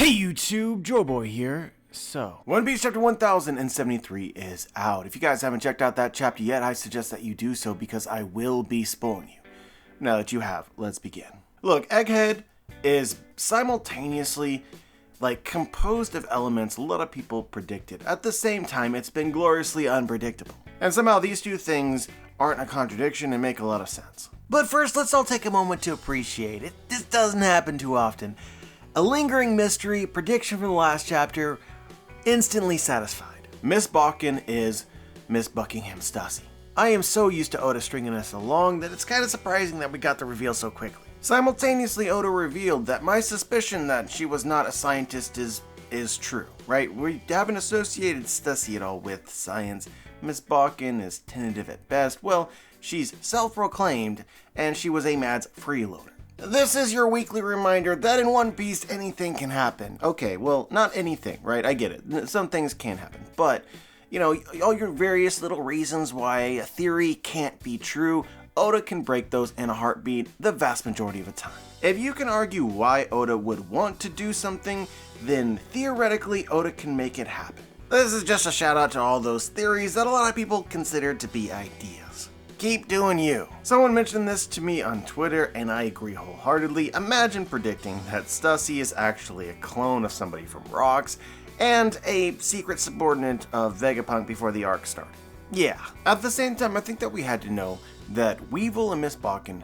Hey YouTube, Joeboy here. So, One Piece chapter 1073 is out. If you guys haven't checked out that chapter yet, I suggest that you do so because I will be spoiling you. Now that you have, let's begin. Look, Egghead is simultaneously composed of elements a lot of people predicted. At the same time, it's been gloriously unpredictable. And somehow these two things aren't a contradiction and make a lot of sense. But first, let's all take a moment to appreciate it. This doesn't happen too often. A lingering mystery, prediction from the last chapter, instantly satisfied. Miss Bakken is Miss Buckingham Stussy. I am so used to Oda stringing us along that it's kind of surprising that we got the reveal so quickly. Simultaneously, Oda revealed that my suspicion that she was not a scientist is true, right? We haven't associated Stussy at all with science. Miss Bakken is tentative at best. Well, she's self-proclaimed, and she was a Mads freeloader. This is your weekly reminder that in One Piece, anything can happen. Okay, well, not anything, right? I get it. Some things can happen. But, you know, all your various little reasons why a theory can't be true, Oda can break those in a heartbeat the vast majority of the time. If you can argue why Oda would want to do something, then theoretically Oda can make it happen. This is just a shout out to all those theories that a lot of people consider to be ideas. Keep doing you. Someone mentioned this to me on Twitter and I agree wholeheartedly. Imagine predicting that Stussy is actually a clone of somebody from Rocks and a secret subordinate of Vegapunk before the arc started. Yeah. At the same time, I think that we had to know that Weevil and Miss Bakken,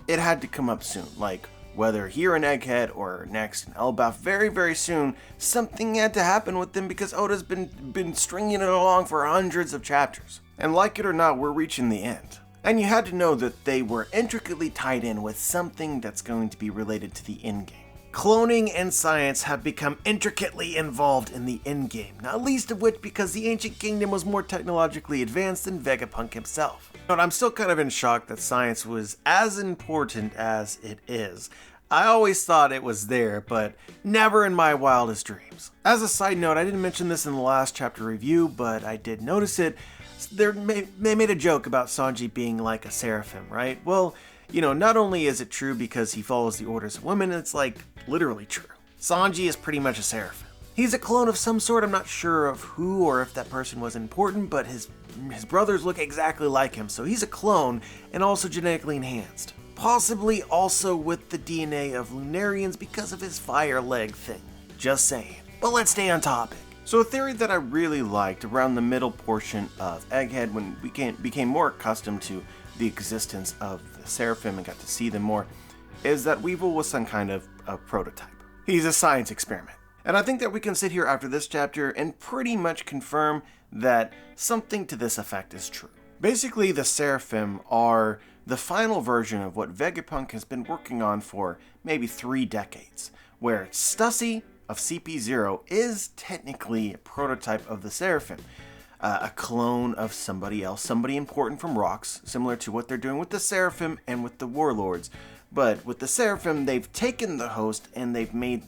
it had to come up soon. Like, whether here in Egghead or next in Elbaf, very, very soon, something had to happen with them because Oda's been stringing it along for hundreds of chapters. And like it or not, we're reaching the end. And you had to know that they were intricately tied in with something that's going to be related to the endgame. Cloning and science have become intricately involved in the endgame, not least of which because the Ancient Kingdom was more technologically advanced than Vegapunk himself. But I'm still kind of in shock that science was as important as it is. I always thought it was there, but never in my wildest dreams. As a side note, I didn't mention this in the last chapter review, but I did notice it. They made a joke about Sanji being like a seraphim, right? Well, you know, not only is it true because he follows the orders of women, it's literally true. Sanji is pretty much a seraphim. He's a clone of some sort, I'm not sure of who or if that person was important, but his brothers look exactly like him, so he's a clone and also genetically enhanced. Possibly also with the DNA of Lunarians because of his fire leg thing. Just saying. But let's stay on topic. So a theory that I really liked around the middle portion of Egghead when we became more accustomed to the existence of the Seraphim and got to see them more, is that Weevil was some kind of a prototype. He's a science experiment. And I think that we can sit here after this chapter and pretty much confirm that something to this effect is true. Basically, the Seraphim are the final version of what Vegapunk has been working on for maybe 3 decades, where Stussy of CP0 is technically a prototype of the Seraphim. A clone of somebody else, somebody important from Rocks, similar to what they're doing with the Seraphim and with the Warlords. But with the Seraphim, they've taken the host and they've made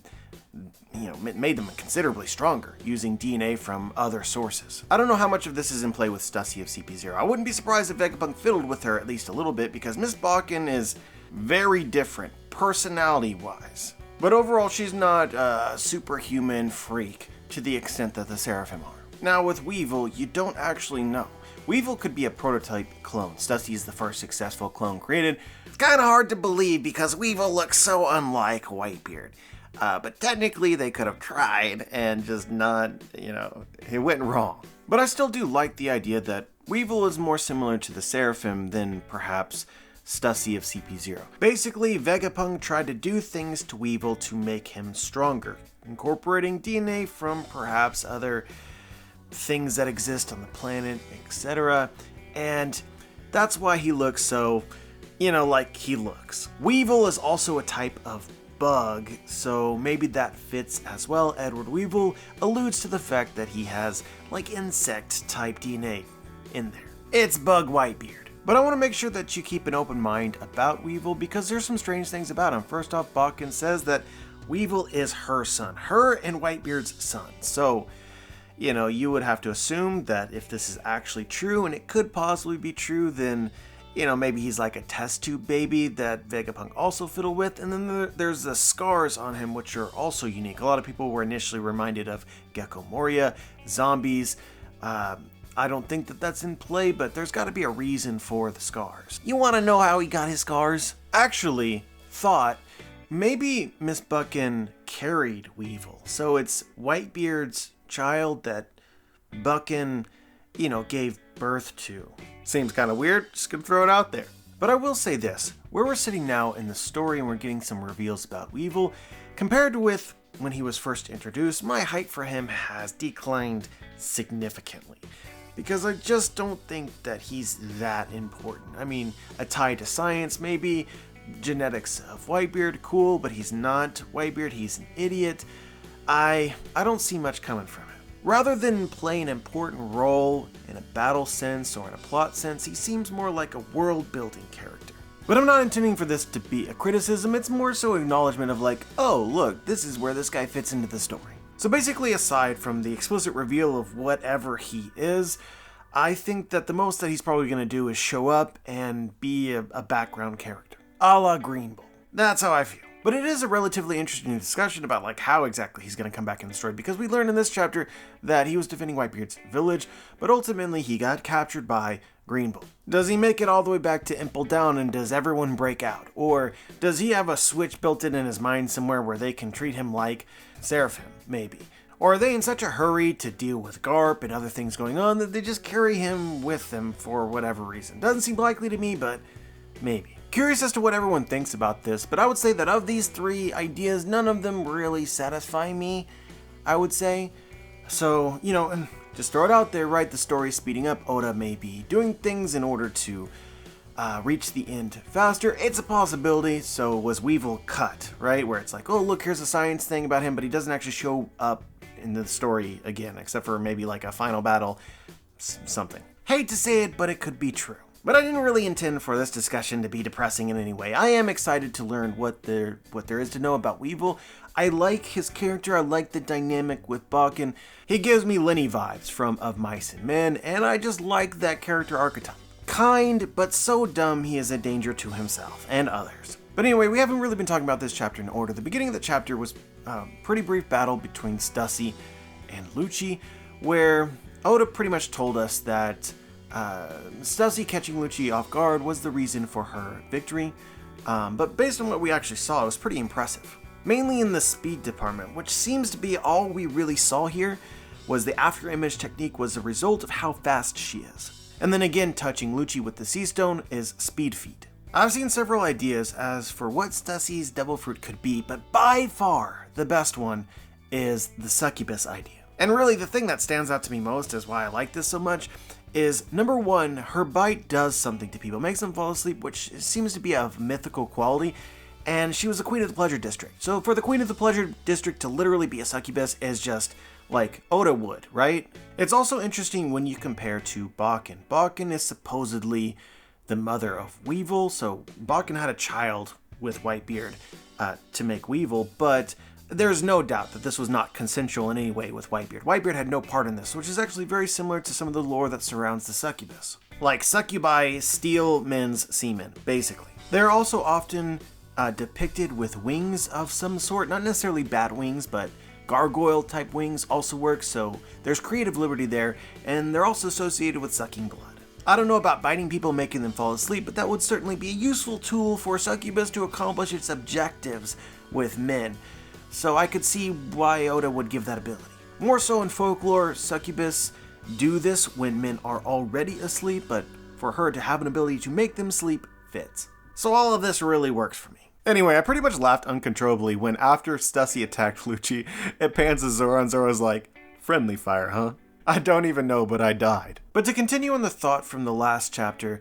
them considerably stronger using DNA from other sources. I don't know how much of this is in play with Stussy of CP0. I wouldn't be surprised if Vegapunk fiddled with her at least a little bit because Miss Bakken is very different personality-wise. But overall, she's not a superhuman freak to the extent that the Seraphim are. Now, with Weevil, you don't actually know. Weevil could be a prototype clone. Stussy is the first successful clone created. It's kind of hard to believe because Weevil looks so unlike Whitebeard. But technically, they could have tried and just not, it went wrong. But I still do like the idea that Weevil is more similar to the Seraphim than perhaps Stussy of CP0. Basically, Vegapunk tried to do things to Weevil to make him stronger, incorporating DNA from perhaps other things that exist on the planet, etc. And that's why he looks so, like he looks. Weevil is also a type of bug, so maybe that fits as well. Edward Weevil alludes to the fact that he has insect type DNA in there. It's Bug Whitebeard. But I want to make sure that you keep an open mind about Weevil because there's some strange things about him. First off, Bakken says that Weevil is her son, her and Whitebeard's son. So, you would have to assume that if this is actually true, and it could possibly be true, then maybe he's like a test tube baby that Vegapunk also fiddled with. And then there's the scars on him, which are also unique. A lot of people were initially reminded of Gecko Moria, zombies. I don't think that that's in play, but there's got to be a reason for the scars. You want to know how he got his scars? Actually, thought maybe Miss Buckin carried Weevil. So it's Whitebeard's child that Buckin, gave birth to. Seems kind of weird, just gonna throw it out there. But I will say this, where we're sitting now in the story and we're getting some reveals about Weevil, compared with when he was first introduced, my hype for him has declined significantly. Because I just don't think that he's that important. I mean, a tie to science maybe, genetics of Whitebeard, cool, but he's not Whitebeard, he's an idiot. I don't see much coming from him. Rather than play an important role in a battle sense or in a plot sense, he seems more like a world-building character. But I'm not intending for this to be a criticism, it's more so acknowledgement of like, oh look, this is where this guy fits into the story. So basically, aside from the explicit reveal of whatever he is, I think that the most that he's probably going to do is show up and be a background character. A la Green Bull. That's how I feel. But it is a relatively interesting discussion about like how exactly he's going to come back in the story, because we learned in this chapter that he was defending Whitebeard's village, but ultimately he got captured by Green Bull. Does he make it all the way back to Impel Down and does everyone break out? Or does he have a switch built in his mind somewhere where they can treat him like Seraphim, maybe? Or are they in such a hurry to deal with Garp and other things going on that they just carry him with them for whatever reason? Doesn't seem likely to me, but maybe. Curious as to what everyone thinks about this, but I would say that of these three ideas, none of them really satisfy me, I would say. So, and just throw it out there, right? The story speeding up. Oda may be doing things in order to reach the end faster. It's a possibility. So was Weevil cut, right? Where it's like, oh, look, here's a science thing about him, but he doesn't actually show up in the story again, except for maybe like a final battle, something. Hate to say it, but it could be true. But I didn't really intend for this discussion to be depressing in any way. I am excited to learn what there is to know about Weevil. I like his character, I like the dynamic with Bakken. He gives me Lenny vibes from Of Mice and Men, and I just like that character archetype. Kind, but so dumb he is a danger to himself and others. But anyway, we haven't really been talking about this chapter in order. The beginning of the chapter was a pretty brief battle between Stussy and Lucci, where Oda pretty much told us that Stussy catching Lucci off guard was the reason for her victory, but based on what we actually saw, it was pretty impressive. Mainly in the speed department, which seems to be all we really saw here, was the after image technique was a result of how fast she is. And then again, touching Lucci with the Sea Stone is speed feat. I've seen several ideas as for what Stussy's Devil Fruit could be, but by far the best one is the succubus idea. And really the thing that stands out to me most is why I like this so much is, number one, her bite does something to people, makes them fall asleep, which seems to be of mythical quality, and she was the Queen of the Pleasure District. So for the Queen of the Pleasure District to literally be a succubus is just like Oda would, right? It's also interesting when you compare to Bakken. Bakken is supposedly the mother of Weevil, so Bakken had a child with Whitebeard to make Weevil, but there's no doubt that this was not consensual in any way with Whitebeard. Whitebeard had no part in this, which is actually very similar to some of the lore that surrounds the succubus. Like, succubi steal men's semen, basically. They're also often depicted with wings of some sort, not necessarily bat wings, but gargoyle type wings also work, so there's creative liberty there, and they're also associated with sucking blood. I don't know about biting people, making them fall asleep, but that would certainly be a useful tool for succubus to accomplish its objectives with men. So I could see why Oda would give that ability. More so in folklore, succubus do this when men are already asleep, but for her to have an ability to make them sleep fits. So all of this really works for me. Anyway, I pretty much laughed uncontrollably when after Stussy attacked Lucci, it pans to Zoro and Zoro's like, friendly fire, huh? I don't even know, but I died. But to continue on the thought from the last chapter,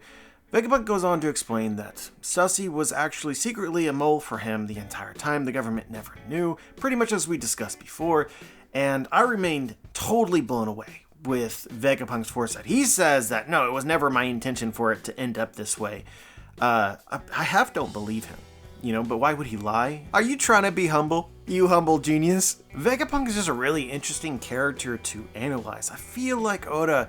Vegapunk goes on to explain that Stussy was actually secretly a mole for him the entire time. The government never knew, pretty much as we discussed before, and I remained totally blown away with Vegapunk's foresight. He says that, no, it was never my intention for it to end up this way. I half don't believe him, but why would he lie? Are you trying to be humble? You humble genius? Vegapunk is just a really interesting character to analyze. I feel like Oda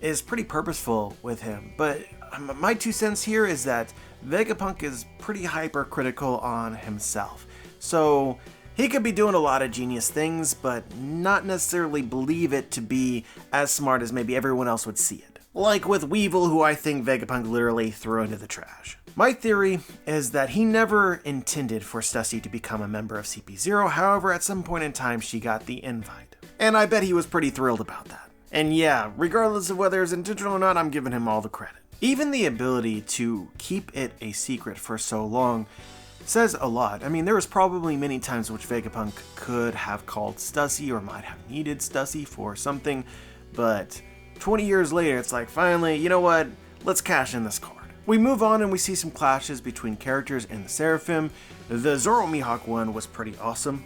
is pretty purposeful with him, but my 2 cents here is that Vegapunk is pretty hypercritical on himself. So he could be doing a lot of genius things, but not necessarily believe it to be as smart as maybe everyone else would see it. Like with Weevil, who I think Vegapunk literally threw into the trash. My theory is that he never intended for Stussy to become a member of CP0, however, at some point in time she got the invite. And I bet he was pretty thrilled about that. And yeah, regardless of whether it's intentional or not, I'm giving him all the credit. Even the ability to keep it a secret for so long says a lot. I mean, there was probably many times which Vegapunk could have called Stussy or might have needed Stussy for something, but 20 years later, it's like, finally, you know what? Let's cash in this card. We move on and we see some clashes between characters in the Seraphim. The Zoro Mihawk one was pretty awesome.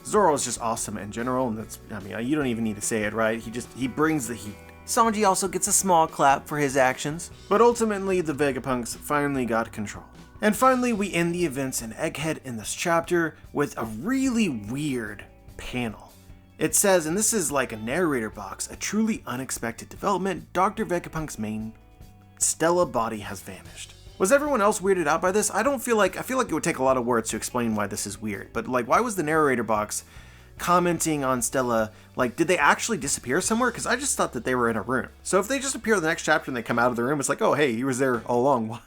Zoro is just awesome in general, and that's, I mean, you don't even need to say it, right? He brings the heat. Sanji also gets a small clap for his actions, but ultimately the Vegapunks finally got control. And finally, we end the events in Egghead in this chapter with a really weird panel. It says, and this is like a narrator box, a truly unexpected development, Dr. Vegapunk's main Stella body has vanished. Was everyone else weirded out by this? I feel like it would take a lot of words to explain why this is weird, but like, why was the narrator box commenting on Stella? Like, did they actually disappear somewhere? Because I just thought that they were in a room. So if they just appear in the next chapter and they come out of the room, it's like, oh hey, he was there all along.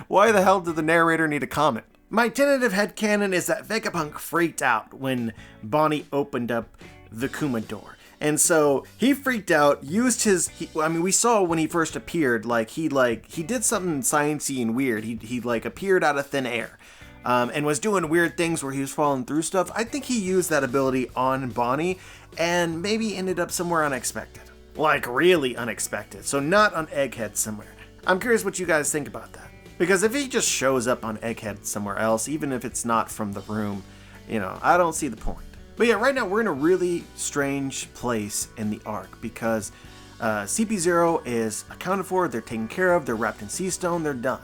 Why the hell did the narrator need a comment? My tentative headcanon is that Vegapunk freaked out when Bonnie opened up the Kuma door. And so he freaked out, used we saw when he first appeared, he did something sciencey and weird. He appeared out of thin air, and was doing weird things where he was falling through stuff. I think he used that ability on Bonnie and maybe ended up somewhere unexpected. Like really unexpected. So not on Egghead somewhere. I'm curious what you guys think about that. Because if he just shows up on Egghead somewhere else, even if it's not from the room, I don't see the point. But yeah, right now we're in a really strange place in the arc because CP0 is accounted for, they're taken care of, they're wrapped in sea stone, they're done.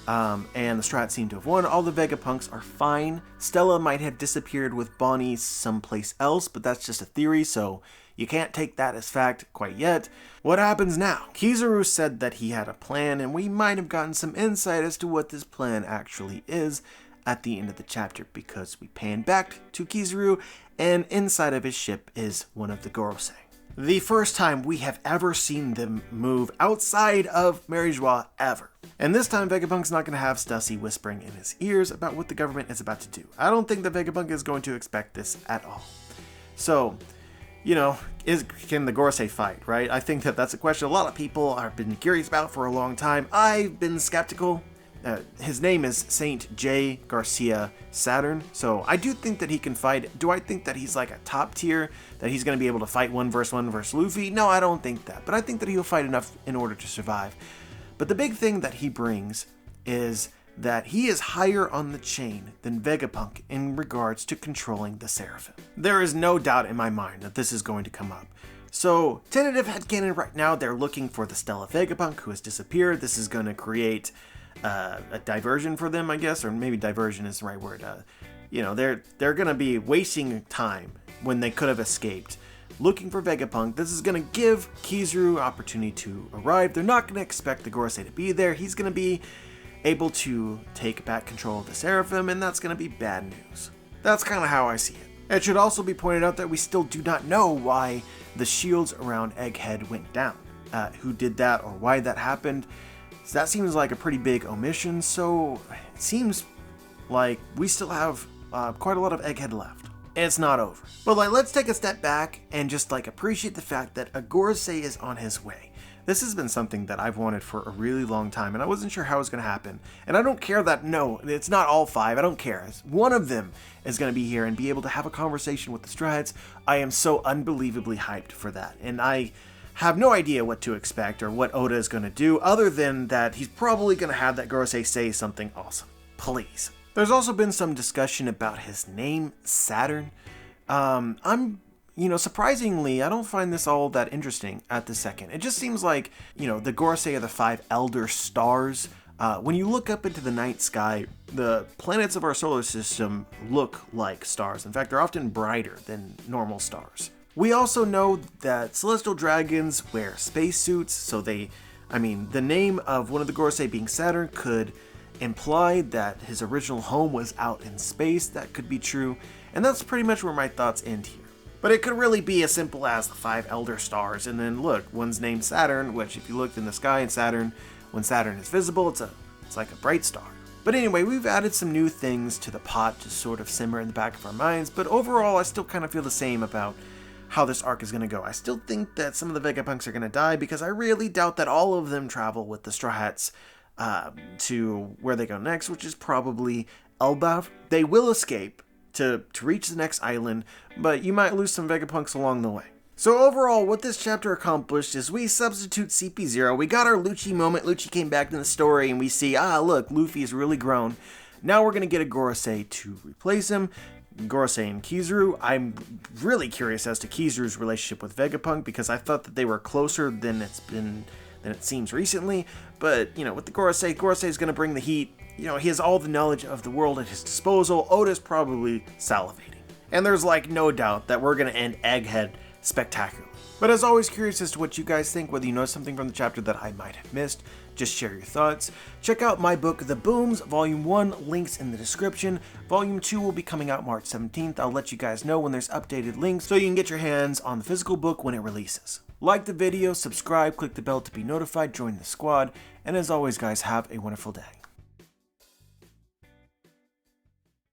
And the Strats seem to have won. All the Vegapunks are fine. Stella might have disappeared with Bonnie someplace else, but that's just a theory, so you can't take that as fact quite yet. What happens now? Kizaru said that he had a plan, and we might have gotten some insight as to what this plan actually is at the end of the chapter, because we pan back to Kizaru, and inside of his ship is one of the Gorosei. The first time we have ever seen them move outside of Mary Joie ever. And this time Vegapunk's not going to have Stussy whispering in his ears about what the government is about to do. I don't think that Vegapunk is going to expect this at all. So, can the Gorosei fight, right? I think that that's a question a lot of people have been curious about for a long time. I've been skeptical. His name is Saint J. Garcia Saturn, so I do think that he can fight. Do I think that he's like a top tier, that he's going to be able to fight one versus Luffy? No, I don't think that, but I think that he'll fight enough in order to survive. But the big thing that he brings is that he is higher on the chain than Vegapunk in regards to controlling the Seraphim. There is no doubt in my mind that this is going to come up. So, tentative headcanon right now, they're looking for the Stella Vegapunk who has disappeared. This is going to create a diversion for them, I guess, or maybe diversion is the right word. They're going to be wasting time when they could have escaped looking for Vegapunk. This is going to give Kizaru opportunity to arrive. They're not going to expect the Gorosei to be there. He's going to be able to take back control of the Seraphim, and that's going to be bad news. That's kind of how I see it. It should also be pointed out that we still do not know why the shields around Egghead went down. Who did that or why that happened? So that seems like a pretty big omission, so it seems like we still have quite a lot of Egghead left. It's not over. But let's take a step back and just appreciate the fact that a Gorosei is on his way. This has been something that I've wanted for a really long time, and I wasn't sure how it was going to happen. And I don't care that, no, it's not all five, I don't care. One of them is going to be here and be able to have a conversation with the Strides. I am so unbelievably hyped for that, and I have no idea what to expect or what Oda is going to do, other than that he's probably going to have that Gorosei say something awesome. Please. There's also been some discussion about his name, Saturn. Surprisingly, I don't find this all that interesting at the second. It just seems like, the Gorosei are the 5 elder stars. When you look up into the night sky, the planets of our solar system look like stars. In fact, they're often brighter than normal stars. We also know that celestial dragons wear spacesuits, so they I mean, the name of one of the Gorosei being Saturn could imply that his original home was out in space. That could be true, and that's pretty much where my thoughts end here. But it could really be as simple as the 5 elder stars, and then look, one's named Saturn, which if you looked in the sky in Saturn, when Saturn is visible, it's like a bright star. But anyway, we've added some new things to the pot to sort of simmer in the back of our minds, but overall I still kind of feel the same about how this arc is going to go. I still think that some of the Vegapunks are going to die, because I really doubt that all of them travel with the Straw Hats to where they go next, which is probably Elbaf. They will escape to reach the next island, but you might lose some Vegapunks along the way. So overall, what this chapter accomplished is we substitute CP0, we got our Lucci moment, Lucci came back in the story, and we see, look, Luffy's really grown. Now we're going to get a Gorosei to replace him, Gorosei and Kizaru. I'm really curious as to Kizaru's relationship with Vegapunk, because I thought that they were closer than it seems recently, but, with the Gorosei is going to bring the heat. He has all the knowledge of the world at his disposal. Oda's probably salivating. And there's no doubt that we're going to end Egghead spectacularly. But as always, curious as to what you guys think, whether you know something from the chapter that I might have missed. Just share your thoughts. Check out my book, The Booms, Volume 1, links in the description. Volume 2 will be coming out March 17th. I'll let you guys know when there's updated links so you can get your hands on the physical book when it releases. Like the video, subscribe, click the bell to be notified, join the squad, and as always guys, have a wonderful day.